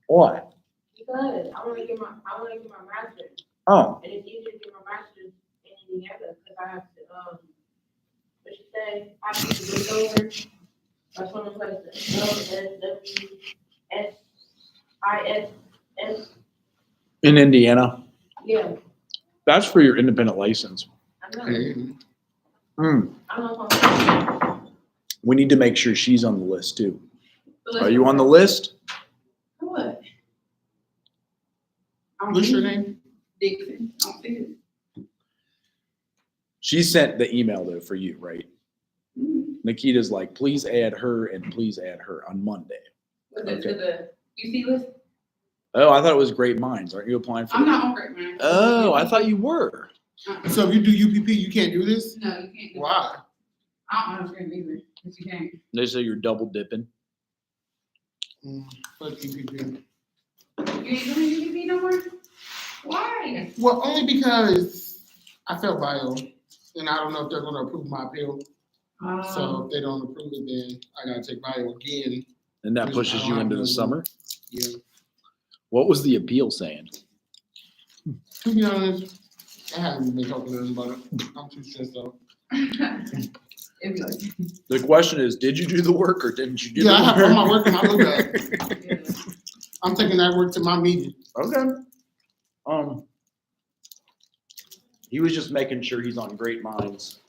Why? Because I want to get my master's, Oh, and it's easier to get my master's in Indiana because I have to what you say, I have to get over or someone places LSWSIS. in Indiana. Yeah, That's for your independent license. I know. Hmm. I don't know if I'm. We need to make sure she's on the list too. So Are you on the list? What? What's your name? Dixon. I don't see it. She sent the email though for you, right? Nikita's like, please add her and please add her on Monday. Was it to the UC list? Oh, I thought it was Great Minds. Aren't you applying for I'm that? not on Great Minds. Oh, I thought you were. So if you do UPP, you can't do this? No, you can't. Do Why? I don't understand either, but you can't. They say you're double dipping. Fuck UPP. You ain't doing UPP no more? Why? Well, only because I failed bio, and I don't know if they're going to approve my appeal. So if they don't approve it, then I got to take bio again. And that pushes you into the summer. Yeah. What was the appeal saying? To be honest, I haven't been talking to them about it. I'm too stressed out. It'd be like, The question is, did you do the work or didn't you do Yeah, I the have work? all my work in my look at. yeah. I'm taking that work to my meeting. Okay. He was just making sure he's on Great Minds.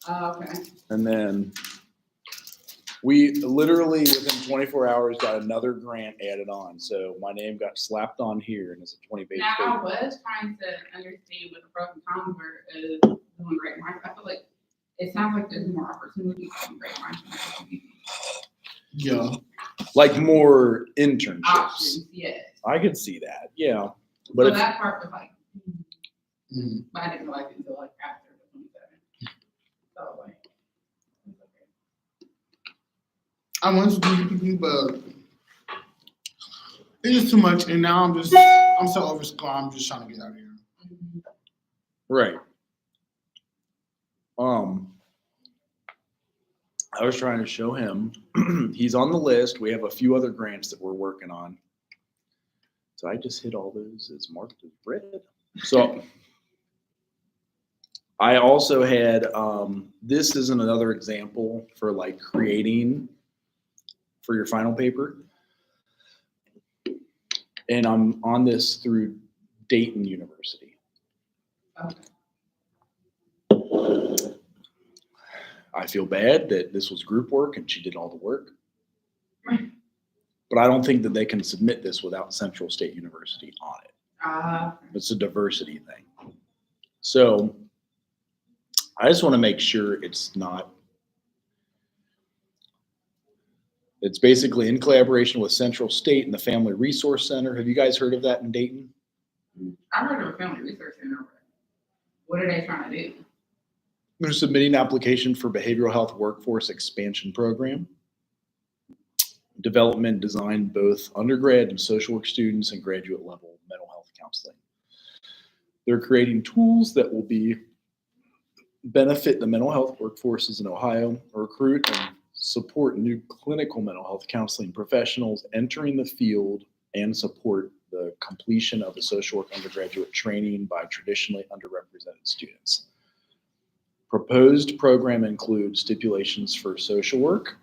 Okay. And then we literally within 24 hours got another grant added on. So my name got slapped on here and it's a 20-page Now, I paper. was trying to understand what the pros and cons were of doing Great Minds. I feel like it sounds like there's more opportunity for Great Minds than UPP. Yeah. Like more internships. Options, yes. I could see that. Yeah. But But so if, that part was like, Mhm. but I didn't like it until like after the 27th. So like, it's okay. I wanted to do UPP, but it's just too much. And now I'm so oversupplied. I'm just trying to get out of here. Mhm. right. I was trying to show him he's on the list. We have a few other grants that we're working on. So I just hit all those as marked as red. So I also had, this is another example for like creating for your final paper. And I'm on this through Dayton University. Okay. I feel bad that this was group work and she did all the work. Right. But I don't think that they can submit this without Central State University on it. Uh, It's a diversity thing. So I just want to make sure it's basically in collaboration with Central State and the Family Resource Center. Have you guys heard of that in Dayton? I heard of a family research center. What are they trying to do? They're submitting an application for Behavioral Health Workforce Expansion Program. Development designed both undergrad and social work students and graduate level mental health counseling. They're creating tools that will benefit the mental health workforces in Ohio, recruit and support new clinical mental health counseling professionals entering the field, and support the completion of the social work undergraduate training by traditionally underrepresented students. Proposed program includes stipulations for social work.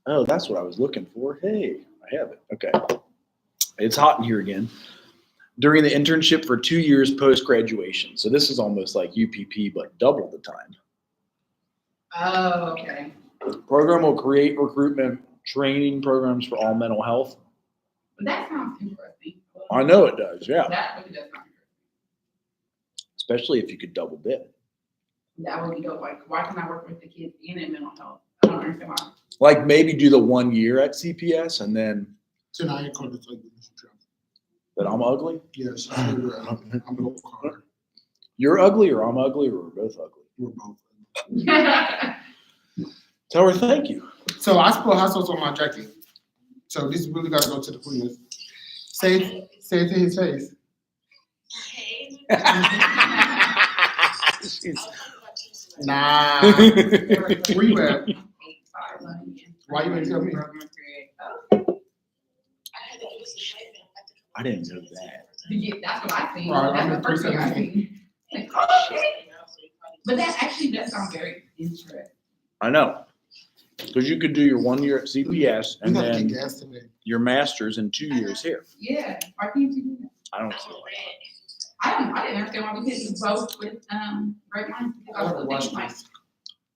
Oh, that's what I was looking for. Hey, I have it. Okay. It's hot in here again. During the internship for 2 years post-graduation. So this is almost like UPP, but double the time. Oh, okay. The program will create recruitment training programs for all mental health. That sounds interesting. I know it does, yeah. That really does sound interesting. Especially if you could double dip. That would be dope. Like, why can't I work with the kids and in mental health? I don't understand why. Like maybe do the 1 year at CPS and then Tonight, I called this like that I'm ugly. yes, I'm both card. You're ugly or I'm ugly or we're both ugly. We're both. Tell her thank you. So I spilled hot sauce on my jacket. So this really got to go to the cleaners. Say it to his face. She's- Nah. Where you at? Why you ain't tell me? Okay. I didn't know that. That's what I think. Right, That's under the first thing I 317. think. Like, oh, okay. But that actually does sound very interesting. I know. Because you could do your 1 year at CPS We and gotta get then gas today. your master's in 2 years here. Yeah, why can't you do that? I don't see why. I didn't understand why we couldn't do both with, Great Minds. I gotta watch Like, this.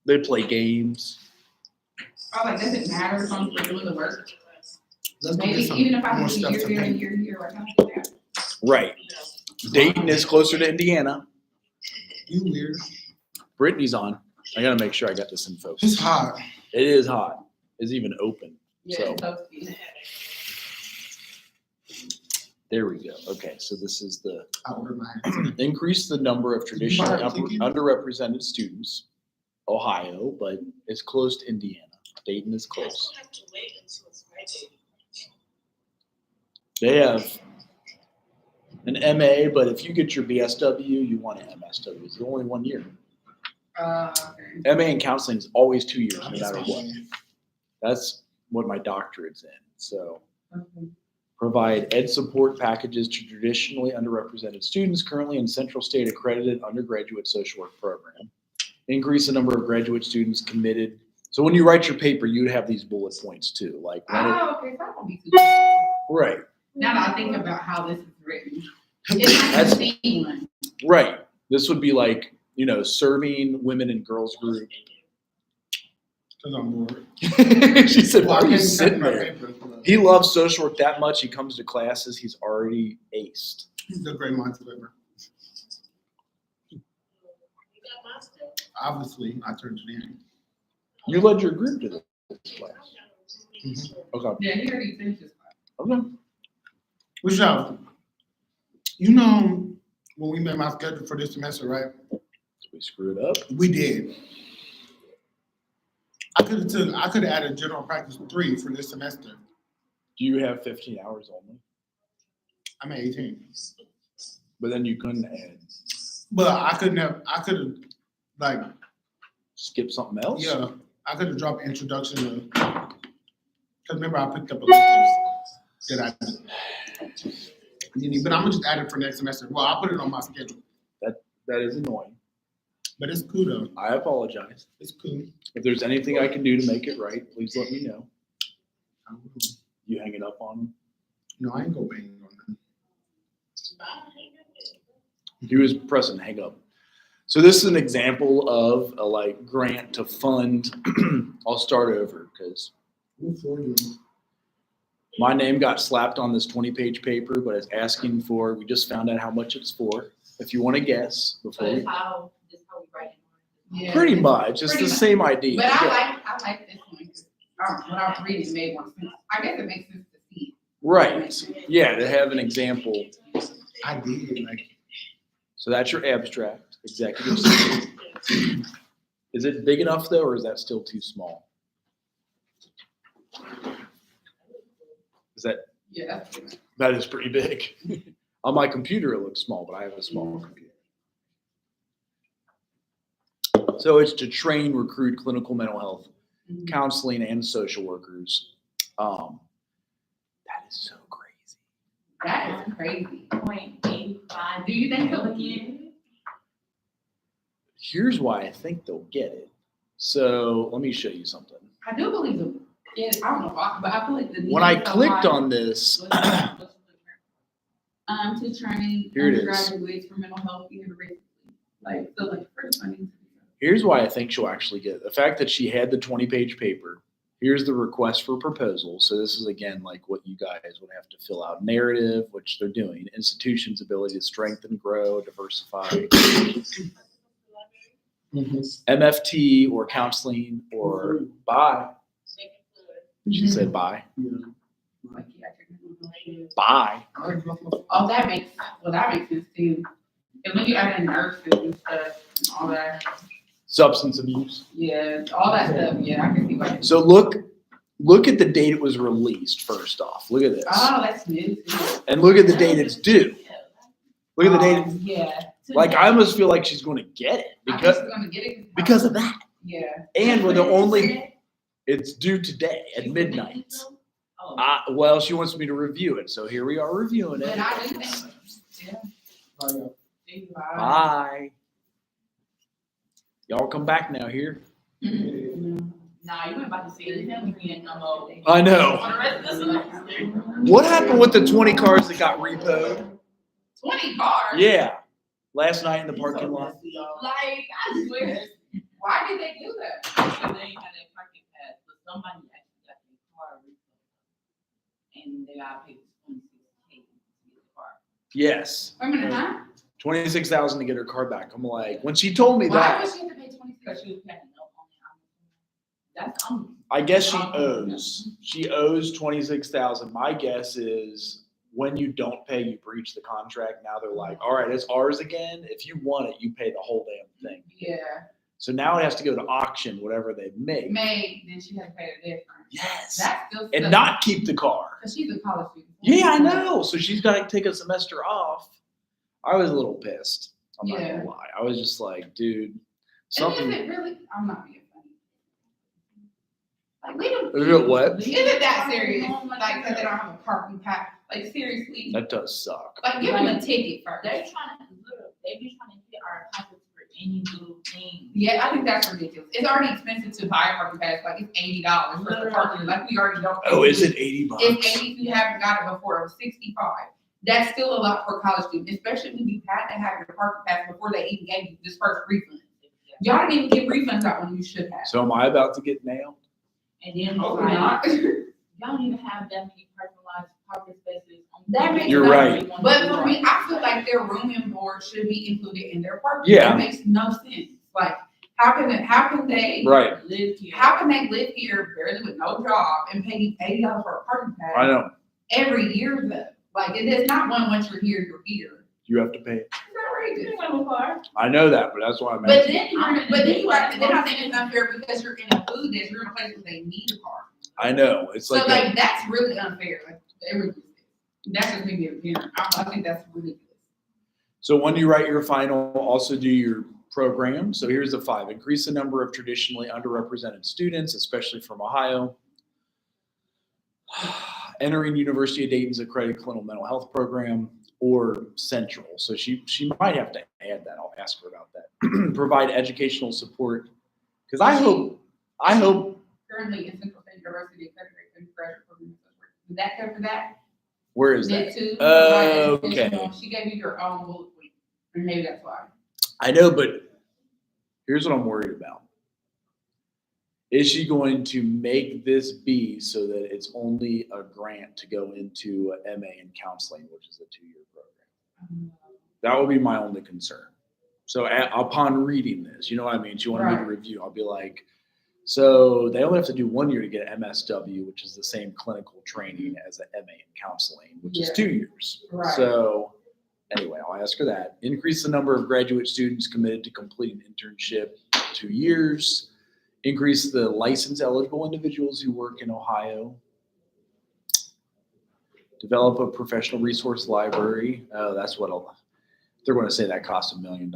They play games. I was like, does it matter as long as we're doing the work? Let's go Maybe get some even if I more do stuff year to here and paint. year here, like, I don't think that. Right. Dayton is closer to Indiana. You weird. Brittany's on. I gotta make sure I got this in focus. It's hot. It is hot. It's even open. Yeah, So it's supposed to be. there we go. Okay, so this is the I ordered mine. increase the number of traditionally buy a ticket? underrepresented students. Ohio, but it's close to Indiana. Dayton is close. They have an MA, but if you get your BSW, you want an MSW. It's only 1 year. Okay. MA in counseling is always 2 years, no matter what. That's what my doctorate's in. So Okay. provide ed support packages to traditionally underrepresented students currently in Central State accredited undergraduate social work program. Increase the number of graduate students committed. So when you write your paper, you'd have these bullet points too, like when it, Oh, okay, so that won't be too bad. right, Now that I think about how this is written, it's not That's- the same one. right. This would be like, you know, serving women and girls group. Cause I'm bored. She said, why Well, I are you can't sitting type my there? paper. He loves social work that much. He comes to classes. He's already aced. He's the great minds ever. Obviously, I turned it in. You led your group to this class. Mhm. Okay. Yeah, he already finished his class. Okay. Which y'all, you know, when we made my schedule for this semester, right? We screwed up. We did. I could have added general practice 3 for this semester. Do you have 15 hours only? I'm at 18. But then you couldn't add, But I could have, like, skip something else? yeah, I could have dropped introduction to, because remember I picked up electives that I did. But I'm gonna just add it for next semester. Well, I'll put it on my schedule. That is annoying. But it's cool though. I apologize. It's cool. If there's anything I can do to make it right, please let me know. You hang it up on. No, I ain't go banging on them. He was pressing hang up. So this is an example of a like grant to fund. I'll start over because Good for you. my name got slapped on this 20-page paper, but it's asking for, we just found out how much it's for. If you want to guess before But we, it's how we write it. Yeah. pretty much, it's Pretty the much. same idea. But Yeah. I like this one, because when I was reading, it made more sense. I guess it makes sense to see. Right. Yeah, to have an example. I did, like, So that's your abstract, executive session. Is it big enough though, or is that still too small? Is that, Yeah, that's good. that is pretty big. On my computer, it looks small, but I have a small computer. So it's to train, recruit clinical mental health, Mhm. counseling, and social workers. That is so crazy. That is crazy. 0.85. Do you think they'll get it? Here's why I think they'll get it. So let me show you something. I do believe it. Yeah, I don't know why, but I feel like the. When I need so clicked high. on this, To train Here it is. undergraduates for mental health behavior, like, so like first funding. here's why I think she'll actually get it. The fact that she had the 20-page paper. Here's the request for proposal. So this is again like what you guys would have to fill out. Narrative, which they're doing. Institution's ability to strengthen, grow, diversify. MFT or counseling or bye. She said bye. Like, yeah, Bye. oh, that makes sense too. And when you add in nurses and stuff, and all that, Substance abuse. yeah, all that stuff, yeah, I can see why. So look at the date it was released first off. Look at this. Oh, that's new too. And look at the date it's due. Look at the date. Yeah. Like I almost feel like she's going to get it I think because she's gonna get it because of that. Yeah. And we're the only. It's due today at midnight. Oh. Well, she wants me to review it, so here we are reviewing But it. I do think, yeah. Bye. Bye. Y'all come back now here. Nah, you ain't about to see it. Then we get no more. I know. For the rest of the semester. What happened with the 20 cars that got repoed? 20 cars? Yeah, last night in the parking lot. Like, I swear. Why did they do that? Because they ain't had that parking pass, but somebody actually got their car repoed. And they got paid $26K to get the car. Yes, Wait a minute, huh? 26,000 to get her car back. I'm like, when she told me Why that, would she have to pay 26? Because she was paying no on it. That's, I guess she owes. She owes 26,000. My guess is when you don't pay, you breach the contract. Now they're like, all right, it's ours again. If you want it, you pay the whole damn thing. Yeah, So now it has to go to auction, whatever they make. May, then she had to pay the difference. Yes. That's still. And not keep the car. Because she's a college student. Yeah, I know. So she's got to take a semester off. I was a little pissed. I'm not Yeah. gonna lie. I was just like, dude, And something. is it really? I'm not being funny. Like, we don't. Is it what? Is it that serious? Like, because they don't have a parking pass? Like, seriously? That does suck. Like, give them a ticket first. They trying to, look, they be trying to hit our pockets for any little thing. Yeah, I think that's ridiculous. It's already expensive to buy a parking pass. Like, it's $80 for the parking. Like, we already don't. Oh, is it $80? It's 80 if you haven't got it before. It was 65. That's still a lot for a college student, especially when you had to have your parking pass before they even gave you this first refund. Y'all didn't even give refunds out when you should have. So am I about to get nailed? And then, Hopefully like, not. y'all don't even have that many personalized parking spaces. That makes You're no right. sense. But for me, I feel like their room and board should be included in their parking. Yeah. That makes no sense. Like, how can they Right. Live here. how can they live here barely with no job and pay you $80 for a parking pass I know. every year though? Like, it is not one once you're here, you're here. You have to pay. It's outrageous. You don't have a car. I know that, but that's why I'm But asking. then you have to, then I think it's unfair because you're in a food that you're in a place where they need a car. I know. It's So like, like, that's really unfair. Like, everything. That's just me being a parent. I think that's ridiculous. so when you write your final, also do your program. So here's the 5. Increase the number of traditionally underrepresented students, especially from Ohio. Entering University of Dayton's accredited clinical mental health program or Central. So she might have to add that. I'll ask her about that. Provide educational support. Because I hope Currently in Central State University, accredited graduate program. Did that cover that? where is Did that? too. Oh, Like, okay. She gave you your own bullet point, and maybe that's why. I know, but here's what I'm worried about. Is she going to make this be so that it's only a grant to go into a MA in counseling, which is a 2-year program? That would be my only concern. So upon reading this, you know what I mean? She wanted me to Right. review. I'll be like, so they only have to do 1 year to get MSW, which is the same clinical training as an MA in counseling, which is Yeah. 2 years. Right. So anyway, I'll ask her that. Increase the number of graduate students committed to complete an internship 2 years. Increase the license eligible individuals who work in Ohio. Develop a professional resource library. That's what they're going to say that costs $1 million.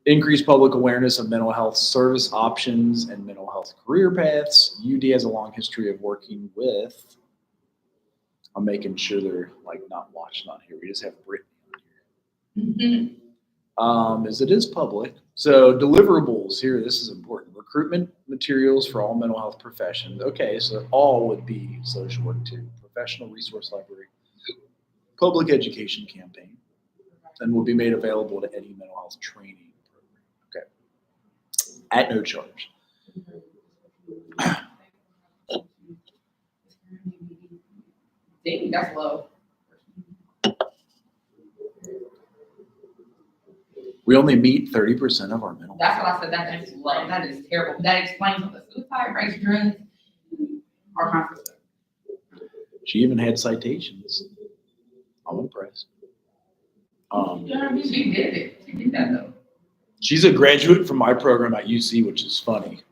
Increase public awareness of mental health service options and mental health career paths. UD has a long history of working with. I'm making sure they're like not watching on here. We just have Brittany on here. As it is public. So deliverables here, this is important. Recruitment materials for all mental health professions. Okay, so all would be social work too. Professional resource library, public education campaign, and will be made available to any mental health training program. Okay, at no charge. Dang, that's low. We only meet 30% of our mental. That's what I said. That is low. That is terrible. That explains what the suicide rates, drugs, all kinds of stuff. She even had citations. I'm impressed. She did it. She did that though. She's a graduate from my program at UC, which is funny.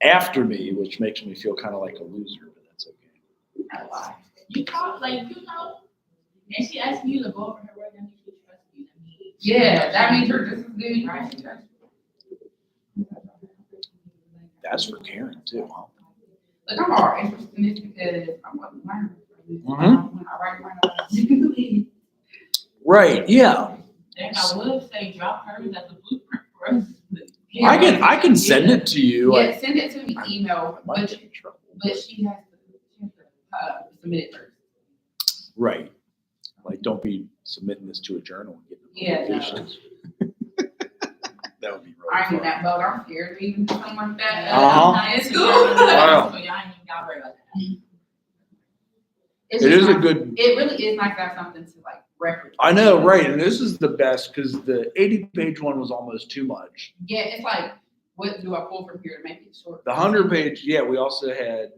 After me, which makes me feel kind of like a loser, but that's okay. That's why. You talk like, you know, and she asked you to go over her work and she trust you. I mean, Yeah, that means you're just as good. Right? That's for Karen too, huh? Look, I'm more interested in this because I'm going to learn. Mhm. When I write my Right, yeah. And I would say drop hers as a blueprint for us. I can send it to you. Yeah, send it to me, email, I might get in trouble. but she has to submit it first. Right. Like, don't be submitting this to a journal and getting Yeah, no. publications. That would be I ain't in really fun. that boat, I'm scared to even do something like that. Uh-huh. In school. Wow. So y'all ain't even got worried about that. It's It just is a nice- good, It really is nice to have something to like reference. I know, right, and this is the best, because the 80-page one was almost too much. Yeah, it's like, what do I pull from here to make it short? The 100-page, yeah, we also had,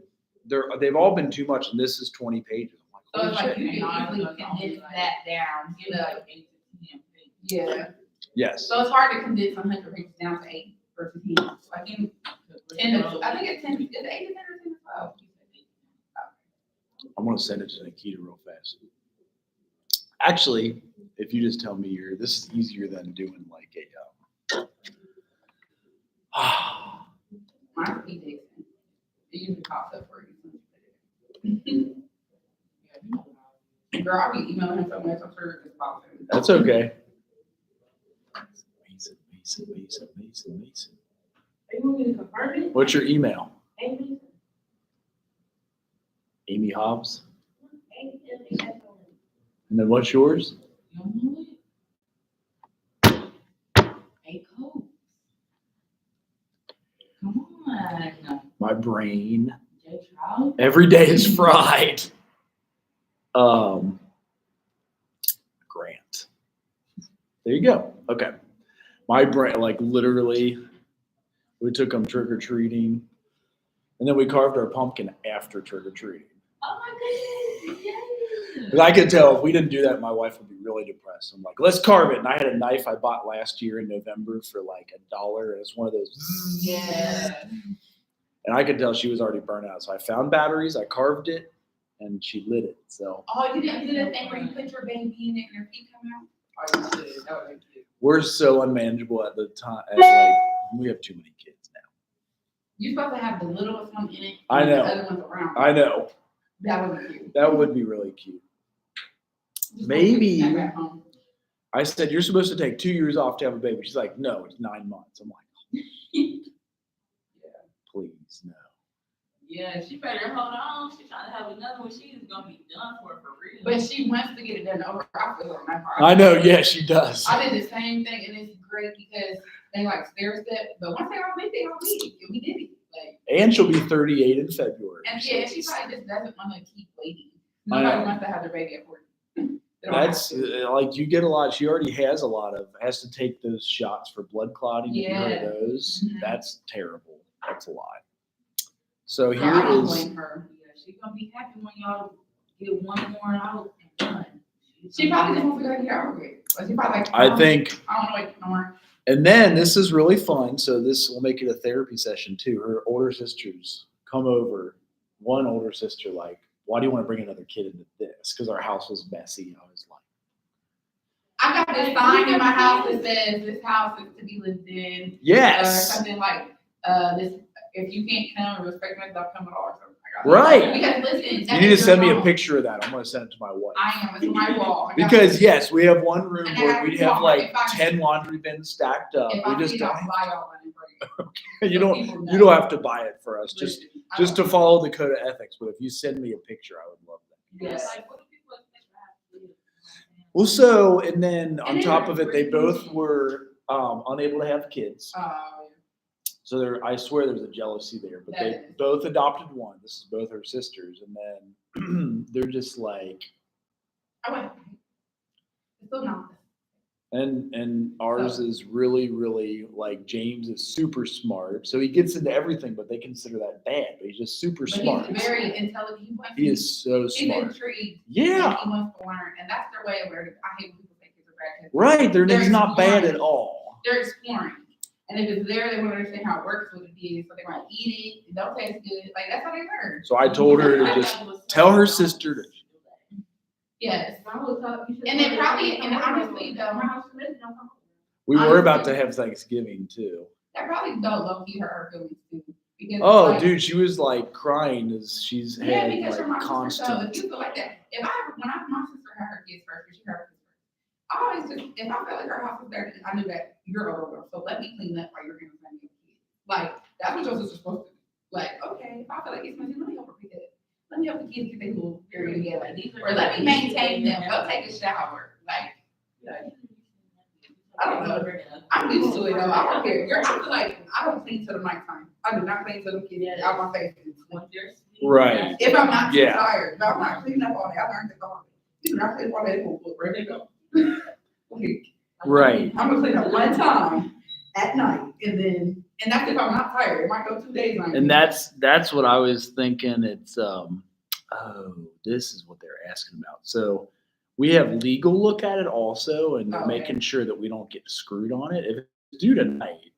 they've all been too much, and this is 20 pages. I'm So like, it's holy like you shit. can easily condense that down, Give it like 8 to 10 pages. Yeah, Yes, so it's hard to condense 100 pages down to 8 versus 10. So I think 10 to, I think it's 10, is it 8 to 10 or 10 to 12? I'm gonna send it to Nikita real fast. Actually, if you just tell me this is easier than doing like Mine's P. Dixon. It usually pops up for you. Girl, I'll be emailing him so much, I'm sure it just pops up. That's okay. Mason. Are you want me to confirm it? What's your email? Amy? Amy Hobbs. Amy? And then what's yours? You don't know it? Hey, Coach. Come on. My brain. Jay Trout? Every day is fried. Grant. There you go. Okay. My brain, like literally, we took them trick or treating, and then we carved our pumpkin after trick or treating. Oh my goodness. Yes. 'Cause I could tell if we didn't do that, my wife would be really depressed. I'm like, let's carve it. And I had a knife I bought last year in November for like $1. And it's one of those. Yeah. And I could tell she was already burnt out. So I found batteries, I carved it, and she lit it. So Oh, you didn't do that thing where you put your baby in it and your feet come out? Oh, you should. That would be cute. we're so unmanageable at the time. Like, we have too many kids now. You're supposed to have the littlest one in it. I and know. The other ones around. I know. That would be cute. That would be really cute. Just Maybe- go back home. I said, you're supposed to take 2 years off to have a baby. She's like, no, it's 9 months. I'm like, please, no. Yeah, she better hold on. She's trying to have another one. She's gonna be done for real. But she wants to get it done over. I feel on that part. I know, yeah, she does. I did the same thing, and it's great because they like stair step. But once they all meet, and we did it. Like, And she'll be 38 in February. and yeah, she probably just doesn't want to keep waiting. I Nobody know. wants to have their baby at 40. They don't have That's to. like you get a lot. She already has a lot of, has to take those shots for blood clotting. Have you heard Yeah. of those? Mhm. That's terrible. That's a lot. So So I here don't is, blame her. Yeah, she's gonna be happy when y'all get one more out and done. She probably just wants to go get it over with. But she probably like, I think, I don't want to wait no more. and then this is really fun. So this will make it a therapy session too. Her older sisters come over. One older sister, like, why do you want to bring another kid into this? Because our house was messy. I was like, I got this sign in my house that says this house is to be lived in. Or yes. something like, this, if you can't come or respect me, don't come at all. Or something. I got Right. Because listen. You that need to is send me your a home. picture of that. I'm going to send it to my wife. I am, it's my wall. I got Because it. yes, we have one room And I where have we to have walk, like if I- 10 laundry bins stacked up. If We I just see it, don't, I'll buy y'all one for you. you So don't, people you know. don't have to buy it for us. Just Listen, I to don't- follow the code of ethics. But if you send me a picture, I would love that. Yes. Like, what do people expect to have to do? Well, so, and then on And top they're of it, they really both neat. were unable to have kids. So there, I swear there's a jealousy there, but they That is. both adopted one. This is both her sisters. And then they're just like, I went. It's still not. and ours is really, really like James is super smart. So he gets into everything, but they consider that bad. But he's just super But smart. he's very intelligent. He is so He's smart. intrigued. Yeah, He wants to learn, and that's their way of learning. I hate when people think kids are bad. 'Cause right. They're He's not bad exploring. at all. They're exploring. And if it's there, they want to understand how it works, what it is, so they might eat it. It don't taste good. Like, that's how they learn. So I told her to I just thought it was so tell her wrong. sister to. Yes. I would tell- you should And tell then her probably, to and come over. honestly, though, My house is missing, don't come over. We were about Honestly. to have Thanksgiving too. that probably don't low key hurt her feelings too. Because Oh, like, dude, she was like crying as she's Yeah, had because you're like my sister, so if constant. you feel like that, my sister had her kids first, because she had her kids first. I always just, if I felt like her house was dirty, I knew that you're over, so let me clean up while you're gonna find your kids. Like, that's what your sister's supposed to do. Like, okay, if I feel like it's messy, let me help her pick it up. Let me help the kids get their little area together. Or let me maintain them, go take a shower. Like, I don't know. I'm used to it though. I don't care. I feel like I don't clean till the nighttime. I do not clean till the kids out my face. Right. If I'm not too Yeah. tired, but I'm not cleaning up all day. I learned to go. You do not clean up all day. Where they go? Right. I'm gonna clean up one time at night, and that's if I'm not tired. It might go 2 days. And that's what I was thinking. It's this is what they're asking about. So we have legal look at it also, and they're Okay. making sure that we don't get screwed on it. If it's due tonight.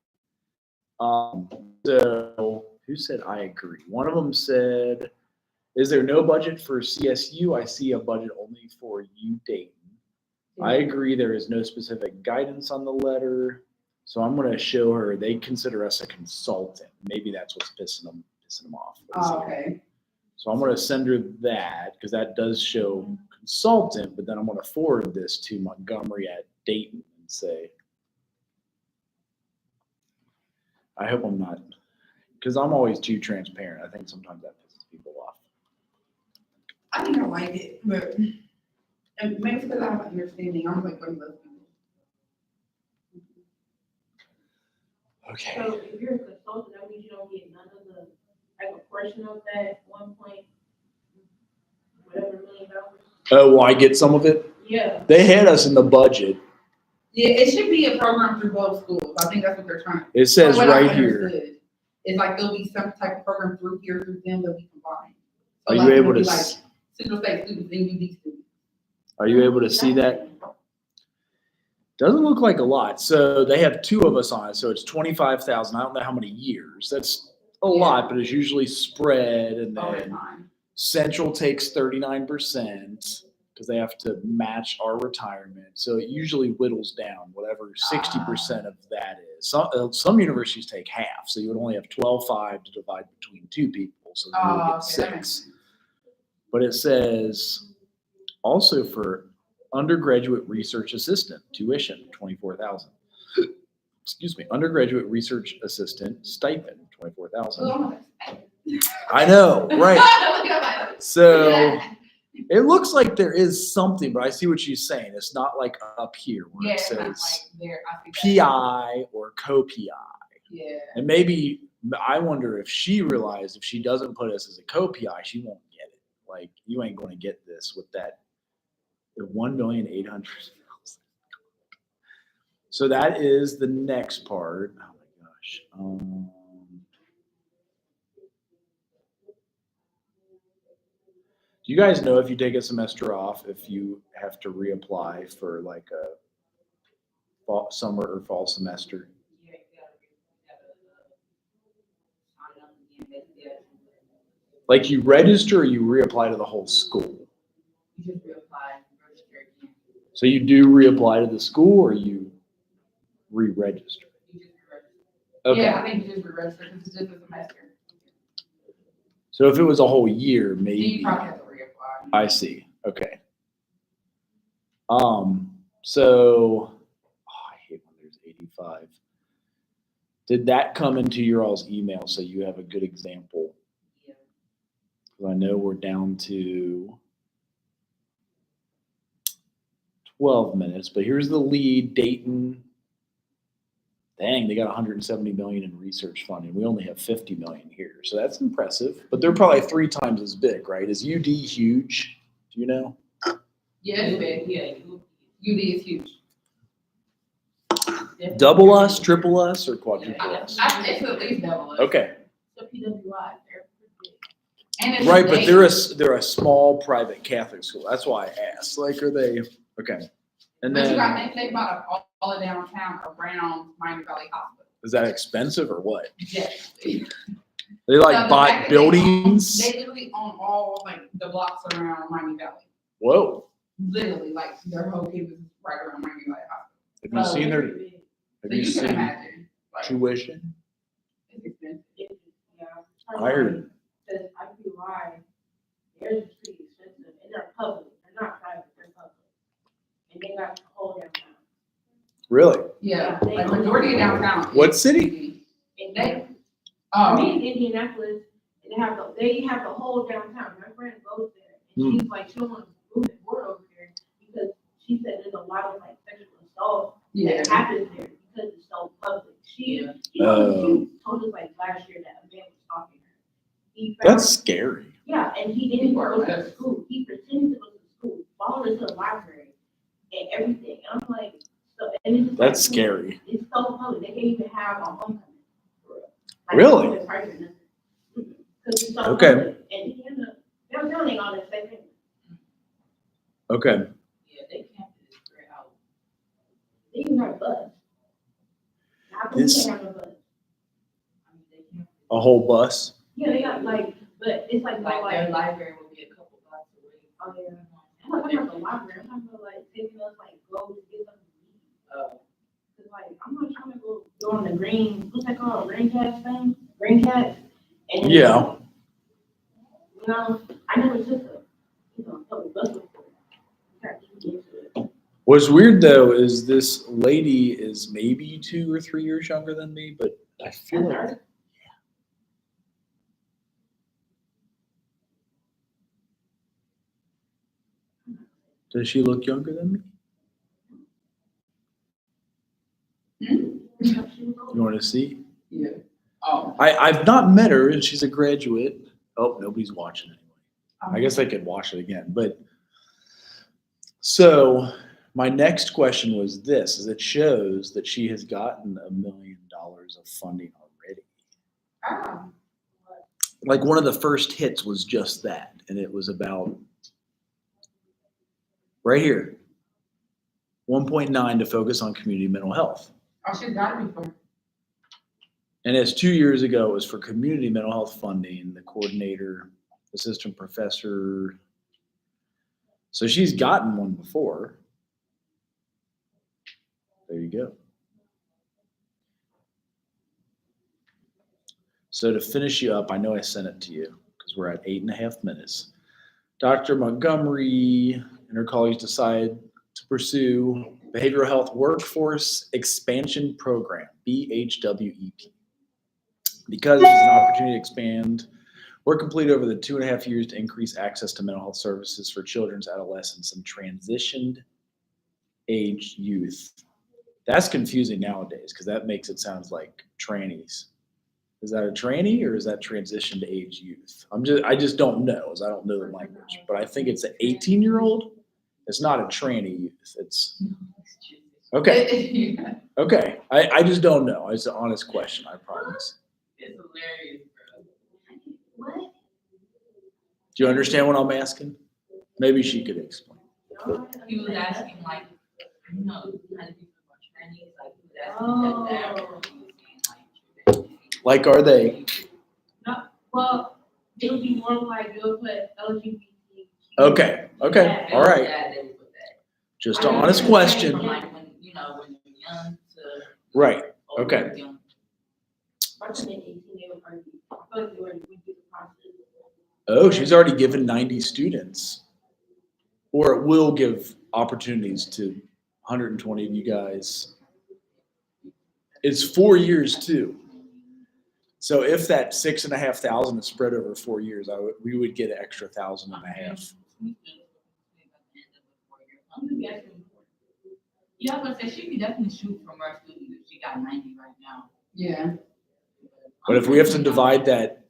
So who said I agree? One of them said, "Is there no budget for CSU? I see a budget only for U Dayton." I agree. There is no specific guidance on the letter. So I'm going to show her. They consider us a consultant. Maybe that's what's pissing them off. Oh, okay. So I'm going to send her that because that does show consultant. But then I'm going to forward this to Montgomery at Dayton and say, I hope I'm not, because I'm always too transparent. I think sometimes that pisses people off. I think I like it, but and maybe because I have an understanding. I'm like one of those people. Okay. So if you're a consultant, that means you don't get none of the, like a portion of that $1.whatever million. Oh, well, I get some of it. Yeah. They had us in the budget. Yeah, it should be a program through both schools. I think that's what they're trying. It says From what I right here. understood, it's like there'll be some type of program through here through them that we combine. So Are you like, able it'll to be like s- Central State students and UD students. Are you able to see that? Doesn't look like a lot. So they have two of us on it. So it's 25,000. I don't know how many years. That's a Yeah. lot, but it's usually spread. And All the then time. Central takes 39% because they have to match our retirement. So it usually whittles down whatever 60% of that is. Some universities take half. So you would only have 12.5 to divide between two people. So you would Oh, get okay, that makes 6. sense. But it says also for undergraduate research assistant tuition, 24,000. Excuse me, undergraduate research assistant stipend, 24,000. Oh, I know, right? Look at that. So it looks like there is something, but I see what she's saying. It's not like up here where Yeah, it it's not like says there. I see that. PI or co-PI. Yeah. And maybe I wonder if she realized if she doesn't put us as a co-PI, she won't get it. Like you ain't going to get this with that 1,800,000. So that is the next part. Oh my gosh. Do you guys know if you take a semester off, if you have to reapply for like a summer or fall semester? Yeah, you gotta sign up again, yeah. Like you register or you reapply to the whole school? You just reapply and register again. So you do reapply to the school or you re-register? You just register. Okay. Yeah, I think you just re-register because it's just a semester. So if it was a whole year, Then maybe. you probably have to reapply. I see. Okay. So I hate when there's 85. Did that come into your all's email so you have a good example? Yeah. Because I know we're down to 12 minutes, but here's the lead, Dayton. Dang, they got 170 million in research funding. We only have 50 million here, so that's impressive. But they're probably 3 times as big, right? Is UD huge? Do you know? Yeah, it's big. Yeah, UD is huge. Double us, triple us, or quadruple us? It's at least double it. Okay, So PWI, they're pretty big. And it's right, but late. they're a small private Catholic school. That's why I asked. Like, are they okay? And But you got then to think about all of downtown around Miami Valley Hospital. is that expensive or what? Yes. They So like the buy fact that buildings. They literally own all like the blocks around Miami Valley. Whoa! Literally, like their whole campus is right around Miami Valley Hospital. Have you seen their? Have So you you can seen imagine. Like, tuition? it's expensive. Yeah, I heard. Because IPY, theirs is pretty expensive, and they're public, they're not private, they're public. And they got the whole downtown. Really? Yeah, They- like majority of downtown. What is city? PD. And They, I oh, mean, Indianapolis, and they have the whole downtown. My friend goes there, and she's like, she don't want to move the board over there because she said there's a lot of like sexual assault yeah. that happens there because it's so public. She Yeah. she told us like last year that a man was stalking her. He found, That's scary. yeah, and he didn't People go are to messed. school. He pretended to go to school, followed her to the library, and everything. And I'm like, so and it's just That's like, scary. It's so public. They can't even have a homecoming. For real. Really? It's private, nothing. Because it's so Okay. public. And he ended up, they're doing all that same thing. Okay. Yeah, they can't do this spread out. They even have a bus. How come we This- can't have a bus? I mean, they can't. A whole bus? Yeah, they got like, but it's like, Like no, their like, library will be a couple blocks away. oh yeah. I'm not talking about the library. I'm talking about like taking us like go to get something to eat. Oh. Cause like, I'm not trying to go on the green, what's that called? Green cat thing? Green cat? And Yeah. You know, I never took a public bus before. Got too into it. What's weird though is this lady is maybe 2 or 3 years younger than me, but I feel like That's does she look younger than me? her. She was old. You want to see? Yeah. Oh. I've not met her, and she's a graduate. Oh, nobody's watching anyway. I guess I could watch it again. But so my next question was this: is it shows that she has gotten $1 million of funding already. Oh. Like one of the first hits was just that, and it was about right here, 1.9 to focus on community mental health. Oh, she's gotta be from. And as 2 years ago, it was for community mental health funding, the coordinator, assistant professor. So she's gotten one before. There you go. So to finish you up, I know I sent it to you because we're at 8.5 minutes. Dr. Montgomery and her colleagues decided to pursue Behavioral Health Workforce Expansion Program, BHWEP. Because it's an opportunity to expand work complete over the 2.5 years to increase access to mental health services for children, adolescents, and transitioned age youth. That's confusing nowadays because that makes it sound like trannies. Is that a tranny or is that transitioned age youth? I just don't know, as I don't know the language. But I think it's an 18-year-old. It's not a tranny youth. It's okay. Yeah. Okay. I just don't know. It's an honest question, I promise. It's hilarious, bro. What? Do you understand what I'm asking? Maybe she could explain. He was asking like, you know, kind of people are trannies, like he was asking that. He was saying, like, Like, are they? Well, it would be more like you'll put LGBT. Okay. Okay. All right. Yeah, they would put that. Just an honest question. From like when, you know, when you're young to. Right. older, Okay. young. I think 18, they would already, I feel like they would do the process. Oh, she's already given 90 students. Or it will give opportunities to 120 of you guys. It's 4 years too. So if that 6,500 is spread over 4 years, we would get an extra 1,500. Yeah, I was gonna say she could definitely shoot from her students if she got 90 right now. Yeah. But if we have to divide that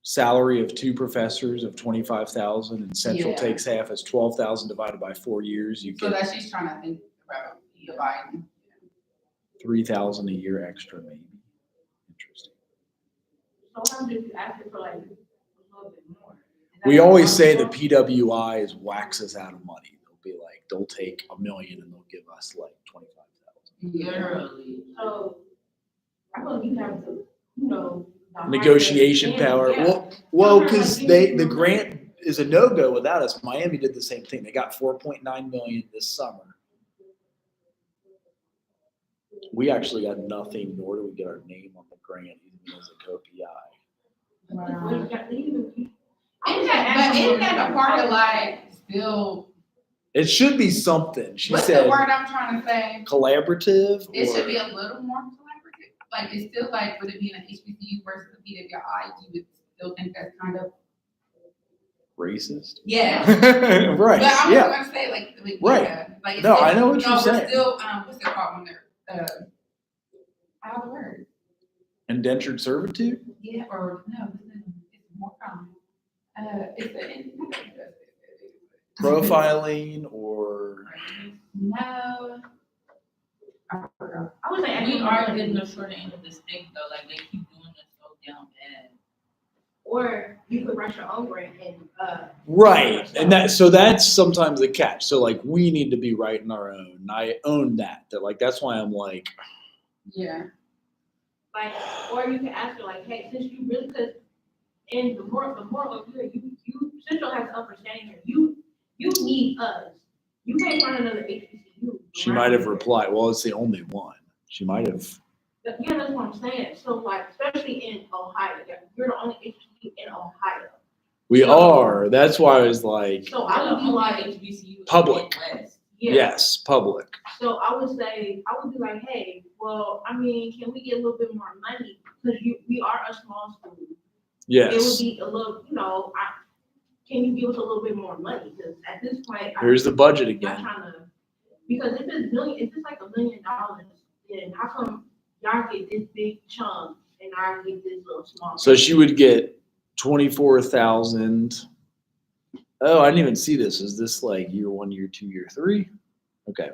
salary of 2 professors of 25,000 and Central Yeah. takes half as 12,000 divided by 4 years, you So get that she's trying to think about dividing. 3,000 a year extra maybe. Interesting. So what happens if you ask her for like a little bit more? Is that We always say the possible? PWI is waxes out of money. They'll be like, they'll take $1 million and they'll give us like 25,000. Literally. So, I feel like you have to, you know. the higher Negotiation standard, power. yeah. Well, because the grant is a no-go without us. Miami did the same thing. They got $4.9 million this summer. We actually got nothing, nor do we get our name on the grant, even as a co-PI. Wow. Well, you got to even. Isn't that a part of like still, It should be something. She what's the said word I'm trying to say? collaborative. It should or- be a little more collaborative. Like, it's still like, with it being an HBCU versus a PWI, you would still think that's kind of, racist. yeah. Right. But I'm Yeah. gonna say like, Right. yeah, like it's No, still, I know what you're we're saying. still, what's it called when they're, how's the word? Indentured servitude. Yeah, or no, it's more common. It's Profiling or No. I forgot. I would say, We we are are getting the short end of the stick though, like they keep doing this so damn bad. or you could write your own grant and, right, and that's sometimes the catch. So like we need to be writing our own. And I own that. That that's why I'm like, Yeah. like, or you can ask her like, hey, since you really, cause, and the moral of you Central has understanding here, you need us. You can't find another HBCU. she might have replied, well, it's the only one. She might have. Yeah, that's what I'm saying. So like, especially in Ohio, you're the only HBCU in Ohio. We So- are. That's why I was like, So I would be like, HBCU Public. West. yeah. yes, public. So I would be like, hey, well, I mean, can we get a little bit more money? Because we are a small school. It would Yes. be a little, can you give us a little bit more money? Because at this point, Here's the budget I'm again. trying to, because if it's like $1 million, then how come y'all get this big chunk and I get this little small? So she would get 24,000. Oh, I didn't even see this. Is this like year 1, year 2, year 3? Okay.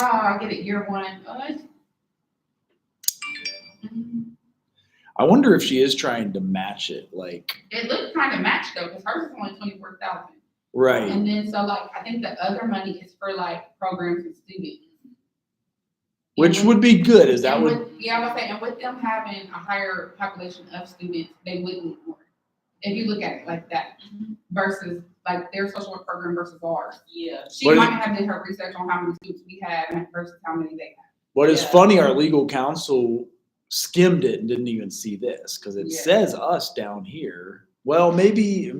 Oh, I get it, year one. Oh, that's. I wonder if she is trying to match it. Like, It looks kind of matched though, because hers is only 24,000. right. And then, so like, I think the other money is for like programs and students. Which And would be good. Is that and would, with- Yeah, I was saying, and with them having a higher population of students, they would need more. If you look at it like that, versus like their social work program versus ours. Yeah. She What is- might have did her research on how many students we have versus how many they have. what is Yeah. funny, our legal counsel skimmed it and didn't even see this because it Yeah. says us down here. Well, maybe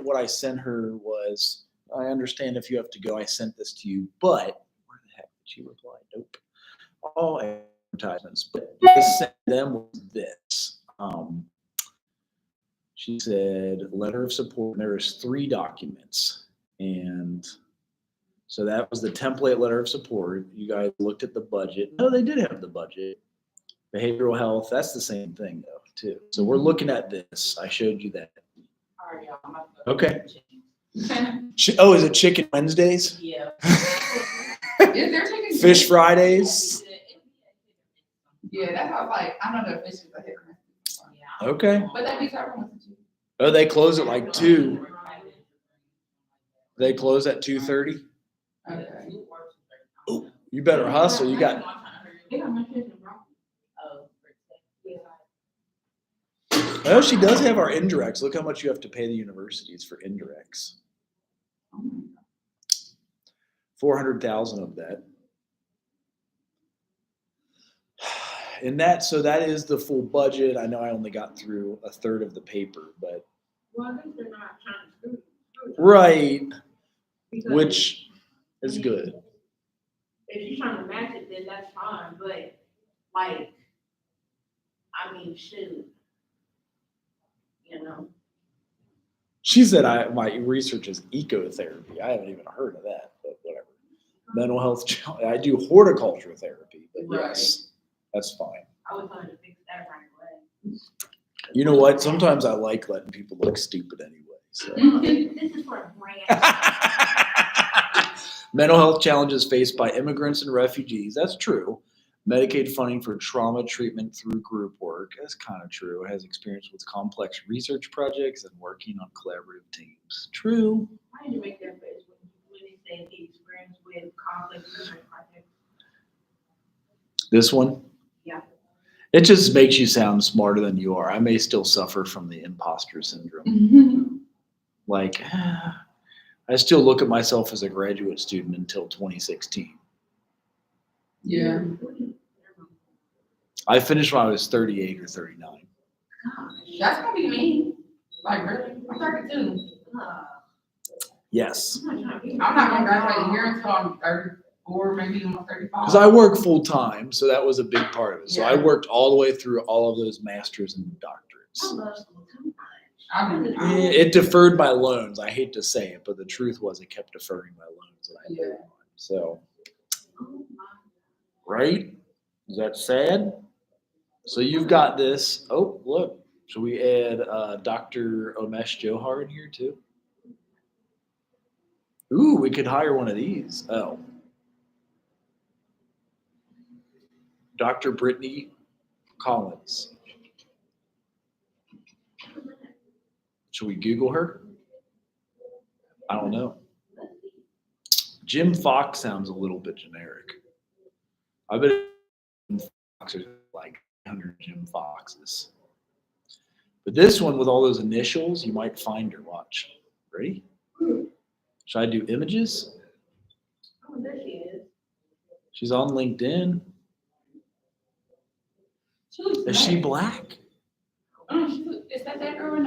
what I sent her was, I understand if you have to go, I sent this to you, but where the heck did she reply? Nope. All advertisements, but I sent them with this. She said, letter of support, and there was 3 documents. And so that was the template letter of support. You guys looked at the budget. No, they did have the budget. Behavioral health, that's the same thing though, too. So we're looking at this. I showed you that. All right, y'all. I'm about to go. Okay. Oh, is it Chicken Wednesdays? Yeah. Is there chicken? Fish Fridays? Yeah, that's how I was like, I know the fish is a hit or miss. Yeah. Okay. But that be serving with the chicken. Oh, they close at like 2. They close at 2:30? Okay. Ooh, you better hustle. You got, They got my kids in Brockton. oh, she does have our indirects. Look how much you have to pay the universities for indirects. Oh my God. 400,000 of that. And that is the full budget. I know I only got through a third of the paper, but Well, I think they're not trying to screw you. right, Because which is good. if you're trying to match it, then that's fine, but like, I mean, shoot. You know, She said my research is ecotherapy. I haven't even heard of that, but whatever. Mental health, I do horticulture therapy, but yes, that's fine. I was trying to fix that right away. You know what? Sometimes I like letting people look stupid anyway. So. This is for a brand. Mental health challenges faced by immigrants and refugees. That's true. Medicaid funding for trauma treatment through group work. That's kind of true. It has experience with complex research projects and working on collaborative teams. True. Why did you make that face when they say he experienced with conflict research projects? This one? Yeah. It just makes you sound smarter than you are. I may still suffer from the imposter syndrome. Like, I still look at myself as a graduate student until 2016. Yeah. I finished when I was 38 or 39. Gosh. That's gonna be me. Like, really? I'm 32. Yes. I'm not I'm not gonna graduate a year until I'm 34, maybe almost 35. Because I work full time, so that was a big part of it. So I Yeah. worked all the way through all of those masters and I doctorates. love school too much. It deferred my loans. I hate to say it, but the truth was it kept deferring my loans that I had Yeah. on. So, Oh my. right? Is that sad? So you've got this. Oh, look. Should we add Dr. Omesh Johar in here too? Ooh, we could hire one of these. Oh. Dr. Brittany Collins. Should we Google her? I don't know. Jim Fox sounds a little bit generic. I bet Jim Fox is like 100 Jim Foxes. But this one with all those initials, you might find her. Watch. Ready? Should I do images? Oh, there she is. She's on LinkedIn. She looks Is she nice. black? Oh, is that girl in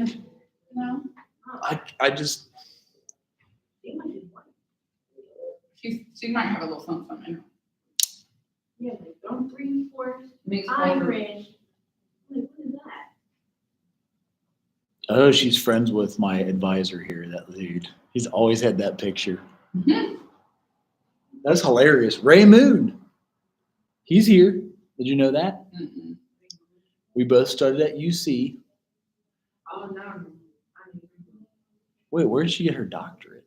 the, no? I just, She might be one. She might have a little something in her. Yeah, like, don't 3, 4, Mixed culture. Irish. Like, what is that? oh, she's friends with my advisor here, that dude. He's always had that picture. Mhm. That's hilarious. Ray Moon. He's here. Did you know that? Mm-mm. We both studied at UC. Oh, no. Wait, where did she get her doctorate?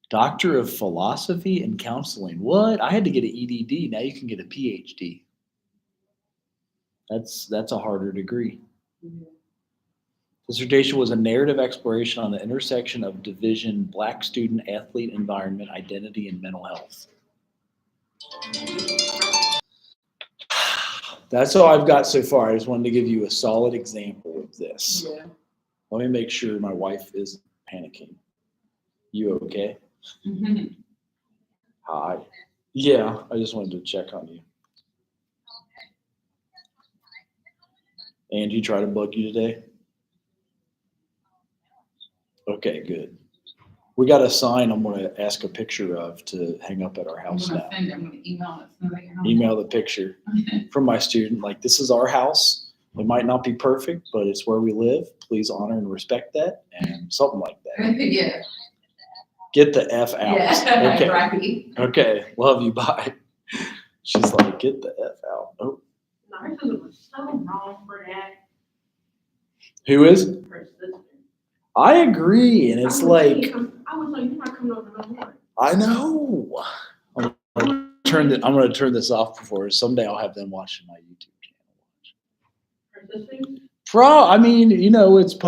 Doctor of Philosophy and Counseling. What? I had to get an EDD. Now you can get a PhD. That's a harder degree. Dissertation was a narrative exploration on the intersection of division Black student, athlete, environment, identity, and mental health. That's all I've got so far. I just wanted to give you a solid example of this. Yeah. Let me make sure my wife isn't panicking. You okay? Mhm. Hi. Yeah, I just wanted to check on you. And you try to bug you today? Okay, good. We got a sign I'm going to ask a picture of to hang up at our I'm house gonna now. send it. I'm gonna email it as soon as I get home. Email the picture from my student, like, this is our house. It might not be perfect, but it's where we live. Please honor and respect that, and something like that. Yeah. Get the F out. Yeah. Okay. Right. Okay. Love you. Bye. She's like, get the F out. Oh, No, her sister was so wrong for that. who is? Her sister. I agree. And it's like, I was like, you're not coming over no more. I know. I'm gonna turn this off before someday I'll have them watching my YouTube channel. Her sister. I mean, it's public.